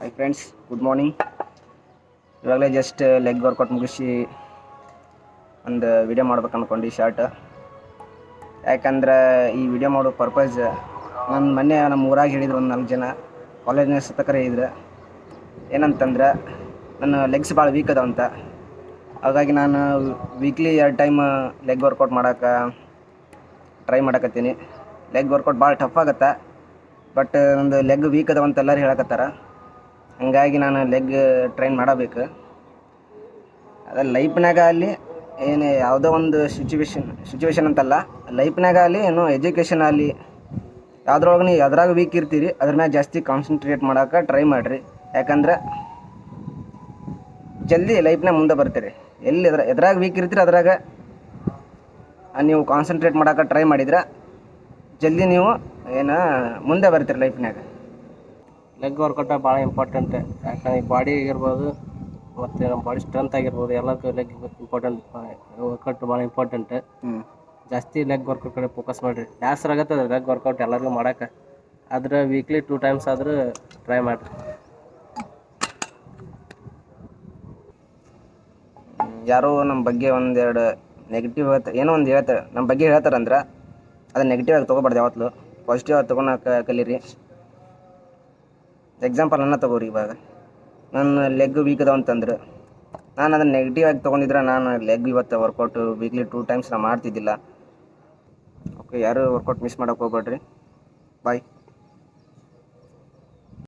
Hi friends, good morning. ಇವಾಗಲೇ just leg workout ಮುಗಿಸಿ ಒಂದು ವಿಡಿಯೋ ಮಾಡ್ಬೇಕು ಅಂದ್ಕೊಂಡು ಶಾರ್ಟ್. ಯಾಕಂದ್ರೆ ಈ ವಿಡಿಯೋ ಮಾಡೋ ಪರ್ಪಸ್ ಮೊನ್ನೆ ನಮ್ಮ ಊರಾಗ ಹೇಳಿದ್ರು ಒಂದು 4 ಜನ ಕಾಲೇಜ್ನಾಗ ಸತಕರೆ ಹೇಳಿದ್ರು. ಏನಂತಂದ್ರೆ ನನ್ನ ಲೆಗ್ಸ್ ಭಾಳ ವೀಕ್ ಅದಾವ ಅಂತ. ಹಾಗಾಗಿ ನಾನು ವೀಕ್ಲಿ 2 ಟೈಮ್ ಲೆಗ್ ವರ್ಕೌಟ್ ಮಾಡೋಕೆ ಟ್ರೈ ಮಾಡಕತ್ತೀನಿ. ಲೆಗ್ ವರ್ಕೌಟ್ ಭಾಳ ಟಫ್ ಆಗುತ್ತೆ, ಬಟ್ ನಂದು ಲೆಗ್ ವೀಕ್ ಅದಾವ ಅಂತ ಎಲ್ಲರೂ ಹೇಳಕತ್ತಾರ. ಹಂಗಾಗಿ ನಾನು ಲೆಗ್ ಟ್ರೈನ್ ಮಾಡಬೇಕು. ಅದ ಲೈಫ್ನಾಗ ಅಲ್ಲಿ ಏನು ಯಾವುದೋ ಒಂದು ಸಿಚುವೇಶನ್ ಅಂತಲ್ಲ, ಲೈಫ್ನಾಗ ಅಲ್ಲಿ ಏನು ಎಜುಕೇಷನ್ ಅಲ್ಲಿ ಯಾವುದ್ರೊಳಗೆ ನೀವು ಎದ್ರಾಗ ವೀಕ್ ಇರ್ತೀರಿ ಅದ್ರ ಮ್ಯಾಗ ಜಾಸ್ತಿ ಕಾನ್ಸಂಟ್ರೇಟ್ ಮಾಡೋಕೆ ಟ್ರೈ ಮಾಡಿರಿ. ಯಾಕಂದ್ರೆ ಜಲ್ದಿ ಲೈಫ್ನಾಗ ಮುಂದೆ ಬರ್ತೀರಿ. ಎದ್ರಾಗ ವೀಕ್ ಇರ್ತೀರಿ ಅದ್ರಾಗ ನೀವು ಕಾನ್ಸಂಟ್ರೇಟ್ ಮಾಡೋಕೆ ಟ್ರೈ ಮಾಡಿದ್ರೆ ಜಲ್ದಿ ನೀವು ಮುಂದೆ ಬರ್ತೀರಿ ಲೈಫ್ನಾಗ. ಲೆಗ್ ವರ್ಕೌಟ ಭಾಳ ಇಂಪಾರ್ಟೆಂಟ್. ಯಾಕಂದ್ರೆ ಈ ಬಾಡಿ ಆಗಿರ್ಬೋದು ಮತ್ತು ನಮ್ಮ ಬಾಡಿ ಸ್ಟ್ರೆಂತ್ ಆಗಿರ್ಬೋದು ಎಲ್ಲದಕ್ಕೂ ಲೆಗ್ ಇಂಪಾರ್ಟೆಂಟ್. ವರ್ಕೌಟ್ ಭಾಳ ಇಂಪಾರ್ಟೆಂಟ್. ಜಾಸ್ತಿ ಲೆಗ್ ವರ್ಕೌಟ್ ಕಡೆ ಫೋಕಸ್ ಮಾಡಿರಿ. ಬ್ಯಾಸರ ಆಗತ್ತೆ ಲೆಗ್ ವರ್ಕೌಟ್ ಎಲ್ಲರಿಗೂ ಮಾಡೋಕೆ. ಆದ್ರೆ ವೀಕ್ಲಿ 2 ಟೈಮ್ಸ್ ಆದರೂ ಟ್ರೈ ಮಾಡಿರಿ. ಯಾರೋ ನಮ್ಮ ಬಗ್ಗೆ ಒಂದೆರಡು ನೆಗೆಟಿವ್ ಏನೋ ಒಂದು ಹೇಳ್ತಾರೆ, ನಮ್ಮ ಬಗ್ಗೆ ಹೇಳ್ತಾರಂದ್ರೆ ಅದನ್ನು ನೆಗೆಟಿವ್ ಆಗಿ ತೊಗೋಬಾರ್ದು. ಯಾವತ್ತೂ ಪಾಸಿಟಿವ್ ಆಗಿ ತೊಗೊಳಕ್ಕೆ ಕಲೀರಿ. ಎಕ್ಸಾಂಪಲ್ ನನ್ನ ತಗೋರಿ. ಇವಾಗ ನನ್ನ ಲೆಗ್ ವೀಕ್ ಅದಾವ ಅಂತಂದ್ರೆ ನಾನು ಅದನ್ನು ನೆಗೆಟಿವ್ ಆಗಿ ತೊಗೊಂಡಿದ್ರೆ ನಾನು ಲೆಗ್ ಇವತ್ತು ವರ್ಕೌಟು ವೀಕ್ಲಿ 2 ಟೈಮ್ಸ್ ನಾನು ಮಾಡ್ತಿದ್ದಿಲ್ಲ. ಓಕೆ, ಯಾರು ವರ್ಕೌಟ್ ಮಿಸ್ ಮಾಡೋಕೆ ಹೋಗ್ಬೇಡ್ರಿ. ಬಾಯ್.